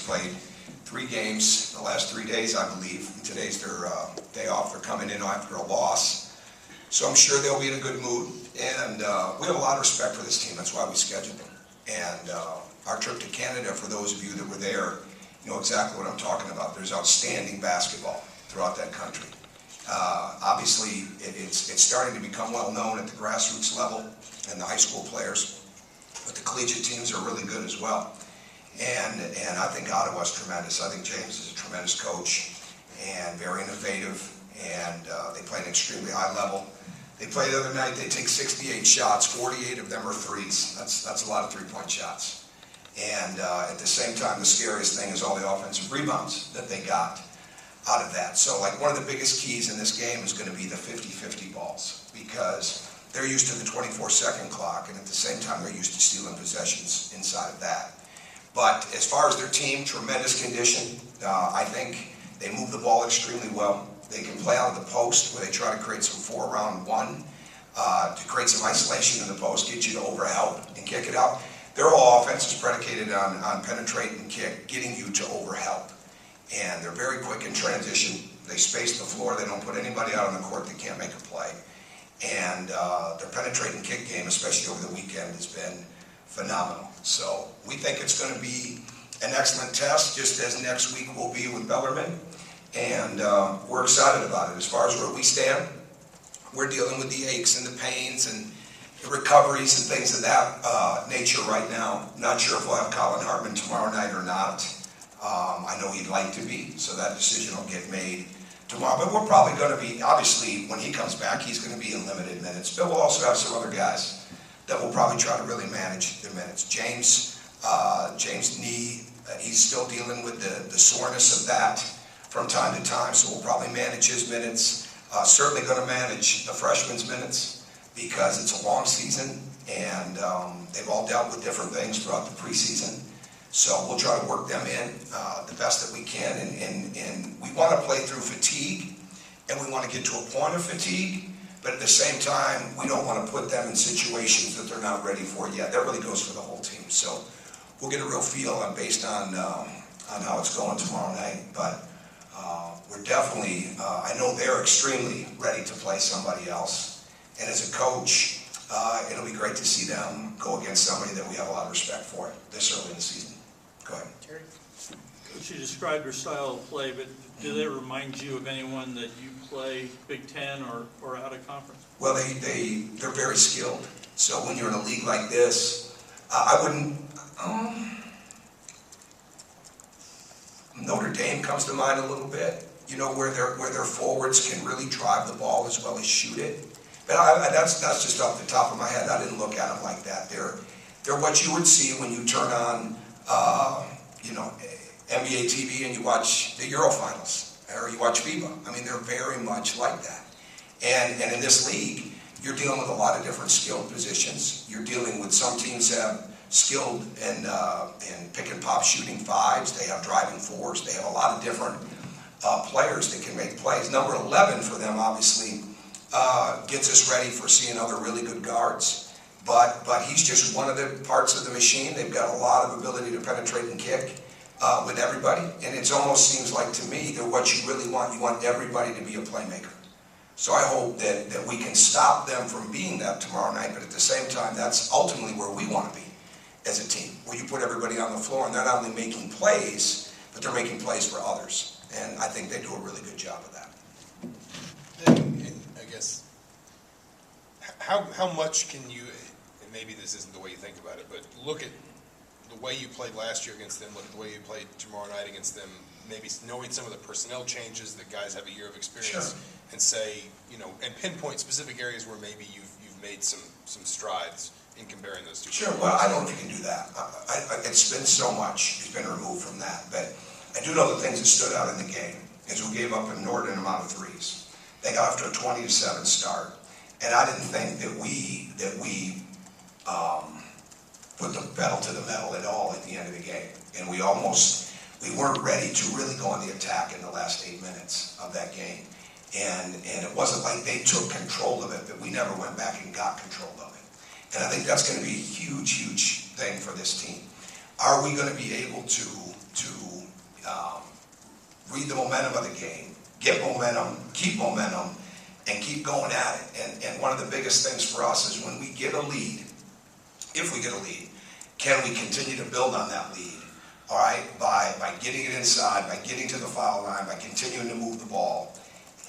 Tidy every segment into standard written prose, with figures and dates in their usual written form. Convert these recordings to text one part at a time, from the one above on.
played 3 games the last 3 days, I believe. And today's their day off. They're coming in after a loss. So I'm sure they'll be in a good mood. And we have a lot of respect for this team. That's why we scheduled them. And our trip to Canada, for those of you that were there, you know exactly what I'm talking about. There's outstanding basketball throughout that country. Obviously, it's starting to become well known at the grassroots level and the high school players, but the collegiate teams are really good as well. And I think Ottawa's tremendous. I think James is a tremendous coach and very innovative, and they play an extremely high level. They played the other night, they take 68 shots, 48 of them are threes. That's a lot of three-point shots. And at the same time, the scariest thing is all the offensive rebounds that they got out of that. So like one of the biggest keys in this game is going to be the 50-50 balls, because they're used to the 24-second clock, and at the same time they're used to stealing possessions inside of that. But as far as their team, tremendous condition. I think they move the ball extremely well. They can play out of the post, where they try to create some 4-around-1, to create some isolation in the post, get you to overhelp and kick it out. Their whole offense is predicated on penetrate and kick, getting you to overhelp. And they're very quick in transition. They space the floor. They don't put anybody out on the court that can't make a play. And their penetrate and kick game, especially over the weekend, has been phenomenal. So we think it's going to be an excellent test, just as next week will be with Bellarmine. And we're excited about it. As far as where we stand, we're dealing with the aches and the pains and the recoveries and things of that nature right now. Not sure if we'll have Colin Hartman tomorrow night or not. I know he'd like to be, so that decision will get made tomorrow. But we're probably going to be, obviously, when he comes back, he's going to be in limited minutes. But we'll also have some other guys that will probably try to really manage their minutes. James' knee, he's still dealing with the soreness of that from time to time, so we'll probably manage his minutes. Certainly going to manage the freshmen's minutes, because it's a long season, and they've all dealt with different things throughout the preseason. So we'll try to work them in the best that we can, and we want to play through fatigue, and we want to get to a point of fatigue, but at the same time, we don't want to put them in situations that they're not ready for yet. That really goes for the whole team. So we'll get a real feel based on how it's going tomorrow night, but we're definitely, I know they're extremely ready to play somebody else, and as a coach, it'll be great to see them go against somebody that we have a lot of respect for this early in the season. Go ahead. Terry. Coach, you described your style of play, but do they remind you of anyone that you play Big Ten or out of conference? Well, they're very skilled. So when you're in a league like this, I wouldn't. Notre Dame comes to mind a little bit. You know, where their forwards can really drive the ball as well as shoot it. But that's just off the top of my head. I didn't look at them like that. They're what you would see when you turn on, NBA TV and you watch the Euro Finals, or you watch FIBA. I mean, they're very much like that. And in this league, you're dealing with a lot of different skilled positions. You're dealing with some teams have skilled in pick and pop shooting fives. They have driving fours. They have a lot of different players that can make plays. Number 11 for them, obviously, gets us ready for seeing other really good guards. But he's just one of the parts of the machine. They've got a lot of ability to penetrate and kick with everybody. And it almost seems like to me that what you really want, you want everybody to be a playmaker. So I hope that we can stop them from being that tomorrow night. But at the same time, that's ultimately where we want to be as a team, where you put everybody on the floor and they're not only making plays, but they're making plays for others. And I think they do a really good job of that. And I guess, how much can you, and maybe this isn't the way you think about it, but look at the way you played last year against them, look at the way you played tomorrow night against them, maybe knowing some of the personnel changes that guys have a year of experience, sure, and say, and pinpoint specific areas where maybe you've made some strides in comparing those two. Sure, well, I don't think you can do that. It's been so much, it's been removed from that. But I do know the things that stood out in the game is we gave up an inordinate amount of threes. They got off to a 20-7 start. And I didn't think that we put the pedal to the metal at all at the end of the game. And we weren't ready to really go on the attack in the last 8 minutes of that game. And it wasn't like they took control of it, but we never went back and got control of it. And I think that's going to be a huge, huge thing for this team. Are we going to be able to read the momentum of the game, get momentum, keep momentum, and keep going at it. And one of the biggest things for us is when we get a lead, if we get a lead, can we continue to build on that lead? All right, by getting it inside, by getting to the foul line, by continuing to move the ball.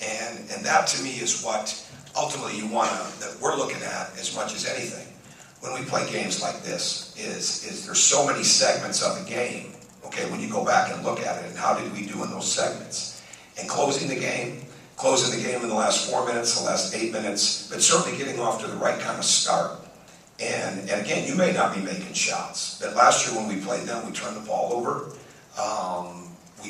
And that to me is what ultimately that we're looking at as much as anything. When we play games like this, is there's so many segments of the game, okay, when you go back and look at it, and how did we do in those segments? And closing the game in the last 4 minutes, the last 8 minutes, but certainly getting off to the right kind of start. And again, you may not be making shots, but last year when we played them, we turned the ball over.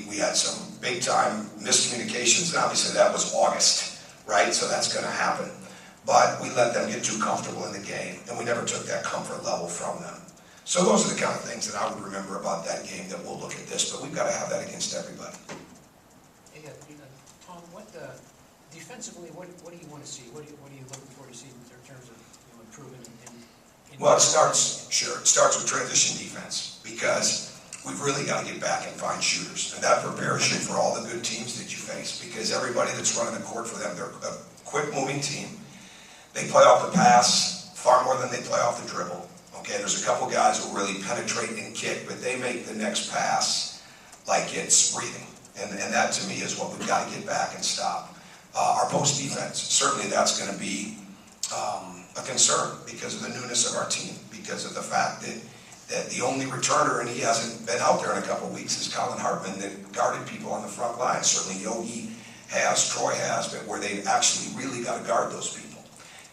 We had some big time miscommunications, and obviously that was August, right? So that's going to happen. But we let them get too comfortable in the game, and we never took that comfort level from them. So those are the kind of things that I would remember about that game that we'll look at this, but we've got to have that against everybody. Hey, Tom, defensively, what do you want to see? What are you looking for to see in terms of improvement in Well, it starts with transition defense, because we've really got to get back and find shooters, and that prepares you for all the good teams that you face, because everybody that's running the court for them, they're a quick moving team. They play off the pass far more than they play off the dribble. Okay, there's a couple guys who really penetrate and kick, but they make the next pass like it's breathing, and that to me is what we've got to get back and stop. Our post defense, certainly that's going to be a concern because of the newness of our team, because of the fact that the only returner, and he hasn't been out there in a couple of weeks, is Colin Hartman, that guarded people on the front line. Certainly Yogi has, Troy has, but where they've actually really got to guard those people.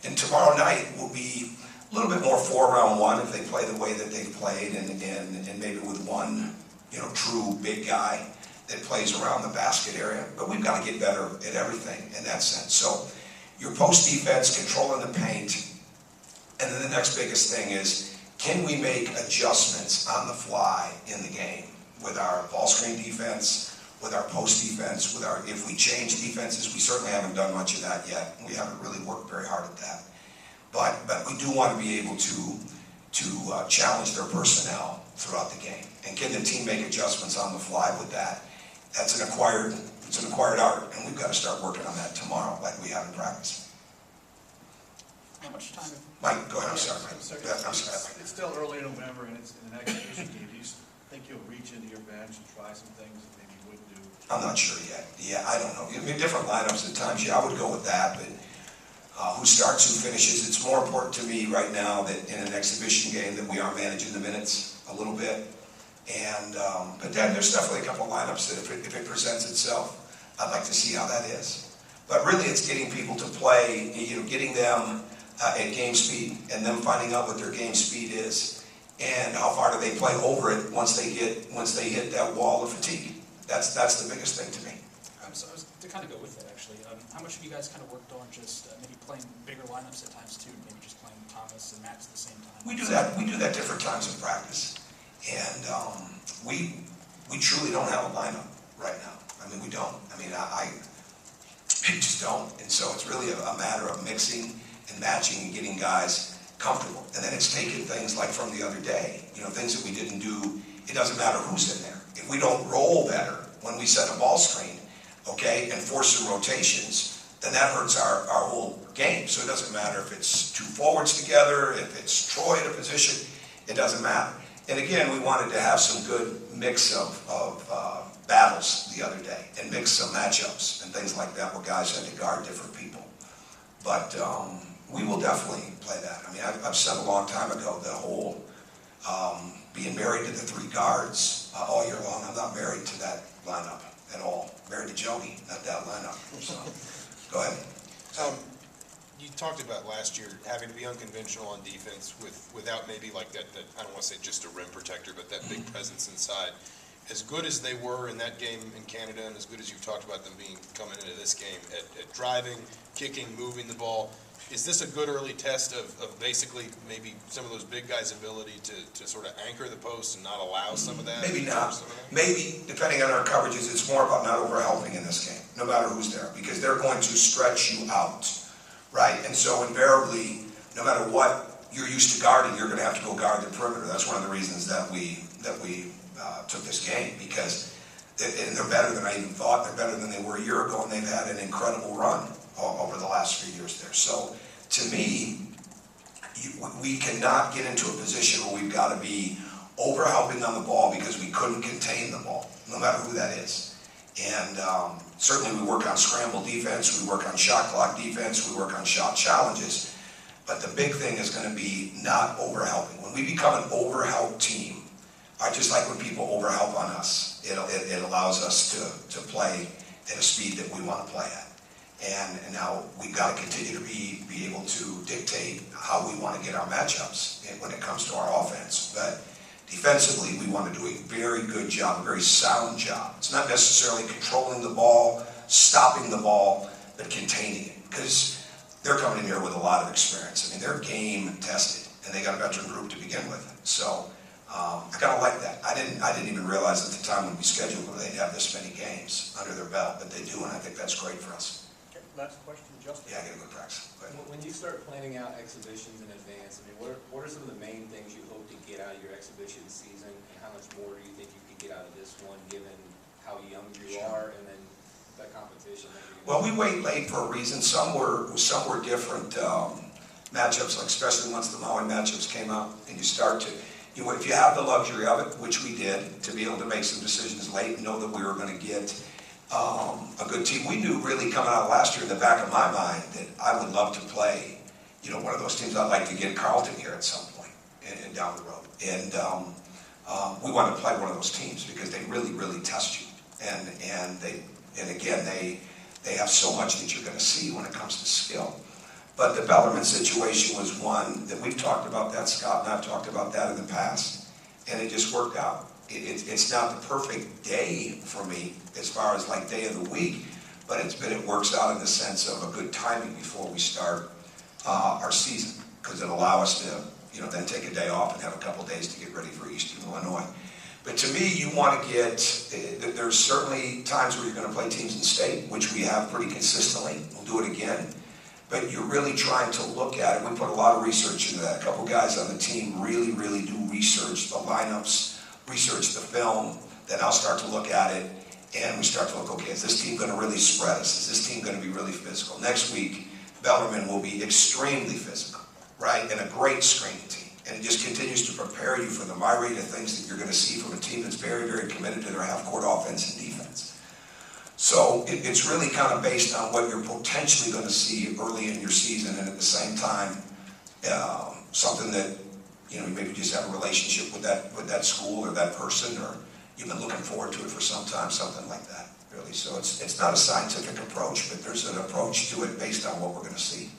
And tomorrow night will be a little bit more 4-round-1 if they play the way that they've played, and maybe with one true big guy that plays around the basket area. But we've got to get better at everything in that sense. So your post defense, controlling the paint, and then the next biggest thing is, can we make adjustments on the fly in the game with our ball screen defense, with our post defense, if we change defenses? We certainly haven't done much of that yet. We haven't really worked very hard at that. But we do want to be able to challenge their personnel throughout the game. And can the team make adjustments on the fly with that? It's an acquired art, and we've got to start working on that tomorrow like we have in practice. how much time? Mike, go ahead, I'm sorry. Mike. Sorry. Yeah, I'm sorry. It's still early in November, and it's an exhibition game. Do you think you'll reach into your bench and try some things that maybe you wouldn't do? I'm not sure yet. Yeah, I don't know. I mean, different lineups at times. Yeah, I would go with that, but who starts, who finishes. It's more important to me right now that in an exhibition game that we are managing the minutes a little bit. And but then there's definitely a couple of lineups that if it presents itself, I'd like to see how that is. But really, it's getting people to play. Getting them at game speed, and them finding out what their game speed is, and how far do they play over it once they hit that wall of fatigue. That's the biggest thing to me. So I was to kind of go with that actually. How much have you guys kind of worked on just maybe playing bigger lineups at times too? Maybe just playing Thomas and Max at the same time. We do that. We do that different times in practice, and we truly don't have a lineup right now. I mean, we don't. I mean, we just don't. And so it's really a matter of mixing and matching and getting guys comfortable. And then it's taking things like from the other day, things that we didn't do. It doesn't matter who's in there. If we don't roll better when we set a ball screen, okay, and force some rotations, then that hurts our whole game. So it doesn't matter if it's two forwards together, if it's Troy at a position, it doesn't matter. And again, we wanted to have some good mix of battles the other day, and mix some matchups and things like that where guys had to guard different people. But we will definitely play that. I mean, I've said a long time ago, the whole being married to the three guards all year long. I'm not married to that lineup at all. Married to Jody, not that lineup. So, go ahead. You talked about last year having to be unconventional on defense without maybe like that, I don't want to say just a rim protector, but that big presence inside. As good as they were in that game in Canada, and as good as you've talked about them being coming into this game at driving, kicking, moving the ball, is this a good early test of basically maybe some of those big guys' ability to sort of anchor the post and not allow some of that? Maybe not. Maybe, depending on our coverages, it's more about not overhelping in this game, no matter who's there, because they're going to stretch you out, right? And so invariably, no matter what you're used to guarding, you're going to have to go guard the perimeter. That's one of the reasons that we took this game, because And they're better than I even thought. They're better than they were a year ago, and they've had an incredible run over the last few years there. So, to me, we cannot get into a position where we've got to be over-helping on the ball because we couldn't contain the ball, no matter who that is. And certainly we work on scramble defense, we work on shot clock defense, we work on shot challenges. But the big thing is going to be not over-helping. When we become an over-help team, just like when people over-help on us, it allows us to play at a speed that we want to play at. And now we've got to continue to be able to dictate how we want to get our matchups when it comes to our offense. But defensively, we want to do a very good job, a very sound job. It's not necessarily controlling the ball, stopping the ball, but containing it. Because they're coming in here with a lot of experience. I mean, they're game tested, and they got a veteran group to begin with. So I kind of like that. I didn't even realize at the time when we scheduled them they'd have this many games under their belt, but they do, and I think that's great for us. Okay, last question, Justin. Yeah, I get a good practice. When you start planning out exhibitions in advance, I mean, what are some of the main things you hope to get out of your exhibition season, and how much more do you think you could get out of this one, given how young you are, and then the competition that you're Well, we wait late for a reason. Some were different matchups, like especially once the Maui matchups came out, and you start to, if you have the luxury of it, which we did, to be able to make some decisions late and know that we were going to get a good team. We knew really coming out of last year in the back of my mind that I would love to play, one of those teams. I'd like to get Carleton here at some point and down the road. And we wanted to play one of those teams because they really, really test you. And again, they have so much that you're going to see when it comes to skill. But the Bellarmine situation was one that we've talked about that. Scott and I've talked about that in the past, and it just worked out. It's not the perfect day for me as far as like day of the week, but it works out in the sense of a good timing before we start our season, because it allows us to then take a day off and have a couple days to get ready for Eastern Illinois. But to me, you want to there's certainly times where you're going to play teams in state, which we have pretty consistently. We'll do it again. But you're really trying to look at it. We put a lot of research into that. A couple guys on the team really, really do research the lineups, research the film. Then I'll start to look at it, and we start to look, okay, is this team going to really spread us? Is this team going to be really physical? Next week, Bellarmine will be extremely physical, right, and a great screening team. And it just continues to prepare you for the myriad of things that you're going to see from a team that's very, very committed to their half-court offense and defense. So it's really kind of based on what you're potentially going to see early in your season, and at the same time, something that you maybe just have a relationship with that school or that person, or you've been looking forward to it for some time, something like that, really. So it's not a scientific approach, but there's an approach to it based on what we're going to see.